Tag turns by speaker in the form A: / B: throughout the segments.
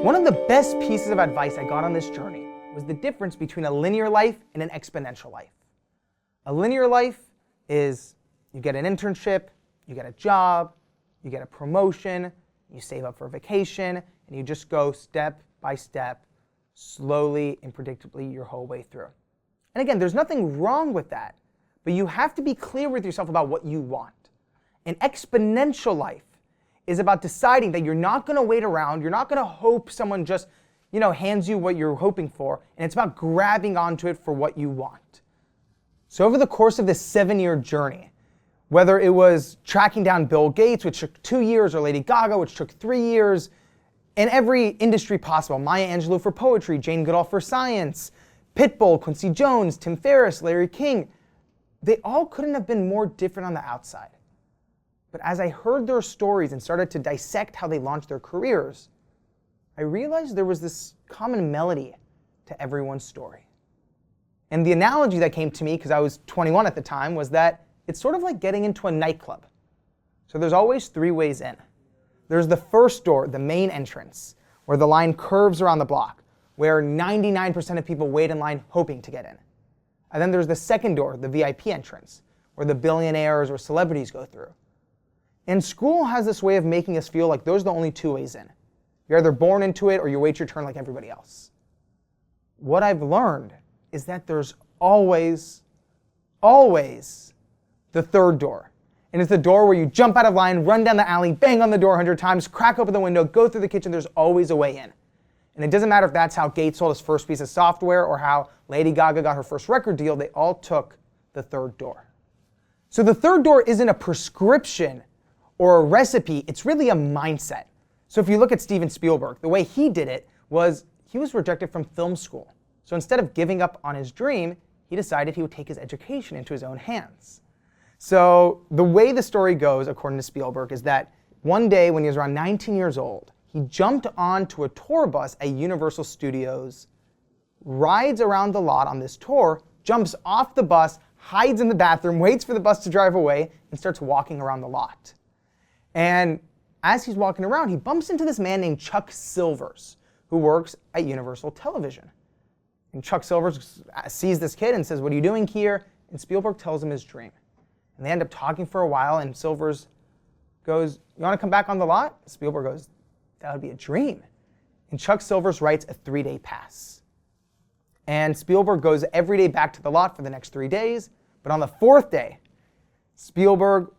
A: One of the best pieces of advice I got on this journey was the difference between a linear life and an exponential life. A linear life is you get an internship, you get a job, you get a promotion, you save up for a vacation, and you just go step by step, slowly and predictably your whole way through. And again, there's nothing wrong with that, but you have to be clear with yourself about what you want. An exponential life is about deciding that you're not going to wait around, you're not going to hope someone just, hands you what you're hoping for, and it's about grabbing onto it for what you want. So over the course of this 7-year journey, whether it was tracking down Bill Gates, which took 2 years, or Lady Gaga, which took 3 years, in every industry possible, Maya Angelou for poetry, Jane Goodall for science, Pitbull, Quincy Jones, Tim Ferriss, Larry King, they all couldn't have been more different on the outside. But as I heard their stories and started to dissect how they launched their careers, I realized there was this common melody to everyone's story. And the analogy that came to me, because I was 21 at the time, was that it's sort of like getting into a nightclub. So there's always 3 ways in. There's the first door, the main entrance, where the line curves around the block, where 99% of people wait in line hoping to get in. And then there's the second door, the VIP entrance, where the billionaires or celebrities go through. And school has this way of making us feel like those are the only 2 ways in. You're either born into it or you wait your turn like everybody else. What I've learned is that there's always the third door. And it's the door where you jump out of line, run down the alley, bang on the door 100 times, crack open the window, go through the kitchen. There's always a way in. And it doesn't matter if that's how Gates sold his first piece of software or how Lady Gaga got her first record deal, they all took the third door. So the third door isn't a prescription or a recipe, it's really a mindset. So if you look at Steven Spielberg, the way he did it was he was rejected from film school. So instead of giving up on his dream, he decided he would take his education into his own hands. So the way the story goes, according to Spielberg, is that one day when he was around 19 years old, he jumped onto a tour bus at Universal Studios, rides around the lot on this tour, jumps off the bus, hides in the bathroom, waits for the bus to drive away, and starts walking around the lot. And as he's walking around, he bumps into this man named Chuck Silvers, who works at Universal Television. And Chuck Silvers sees this kid and says, "What are you doing here?" And Spielberg tells him his dream. And they end up talking for a while, and Silvers goes, "You want to come back on the lot?" Spielberg goes, "That would be a dream." And Chuck Silvers writes a 3-day pass. And Spielberg goes every day back to the lot for the next 3 days. But on the 4th day, Spielberg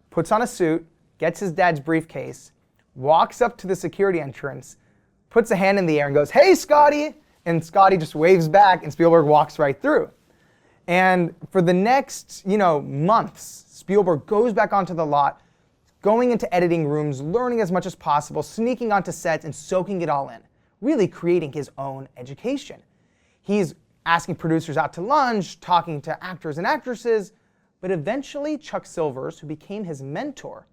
A: puts on a suit, gets his dad's briefcase, walks up to the security entrance, puts a hand in the air and goes, "Hey, Scotty!" And Scotty just waves back, and Spielberg walks right through. And for the next, months, Spielberg goes back onto the lot, going into editing rooms, learning as much as possible, sneaking onto sets and soaking it all in, really creating his own education. He's asking producers out to lunch, talking to actors and actresses, but eventually Chuck Silvers, who became his mentor,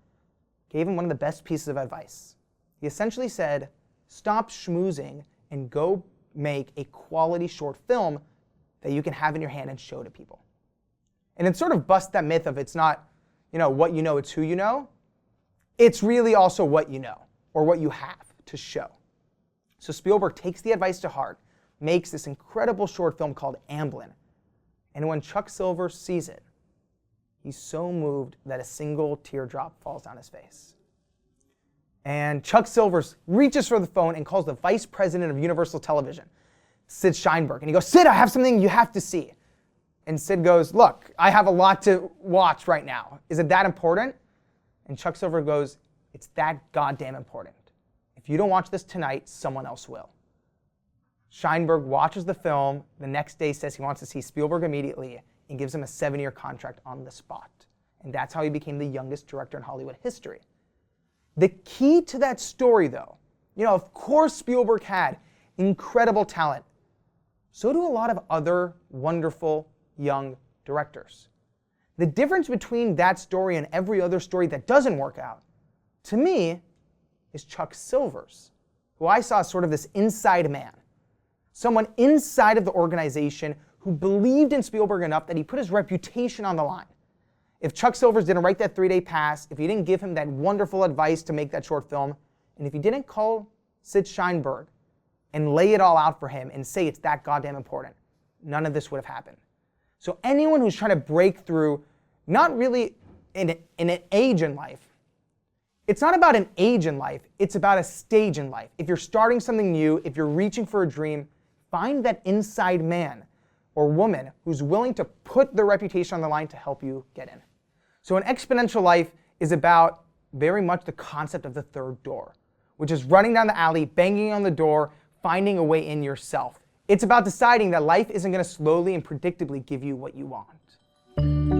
A: gave him one of the best pieces of advice. He essentially said, stop schmoozing and go make a quality short film that you can have in your hand and show to people. And it sort of busts that myth of it's not, what you know, it's who you know. It's really also what you know or what you have to show. So Spielberg takes the advice to heart, makes this incredible short film called Amblin. And when Chuck Silvers sees it, he's so moved that a single teardrop falls down his face. And Chuck Silvers reaches for the phone and calls the vice president of Universal Television, Sid Sheinberg. And he goes, "Sid, I have something you have to see." And Sid goes, "Look, I have a lot to watch right now. Is it that important?" And Chuck Silver goes, "It's that goddamn important. If you don't watch this tonight, someone else will." Sheinberg watches the film, the next day says he wants to see Spielberg immediately, and gives him a 7-year contract on the spot. And that's how he became the youngest director in Hollywood history. The key to that story, though, of course Spielberg had incredible talent. So do a lot of other wonderful young directors. The difference between that story and every other story that doesn't work out, to me, is Chuck Silvers, who I saw as sort of this inside man. Someone inside of the organization who believed in Spielberg enough that he put his reputation on the line. If Chuck Silvers didn't write that 3-day pass, if he didn't give him that wonderful advice to make that short film, and if he didn't call Sid Sheinberg and lay it all out for him and say it's that goddamn important, none of this would have happened. So anyone who's trying to break through, not really in an age in life, it's not about an age in life, it's about a stage in life. If you're starting something new, if you're reaching for a dream, find that inside man or woman who's willing to put their reputation on the line to help you get in. So an exponential life is about very much the concept of the third door, which is running down the alley, banging on the door, finding a way in yourself. It's about deciding that life isn't going to slowly and predictably give you what you want.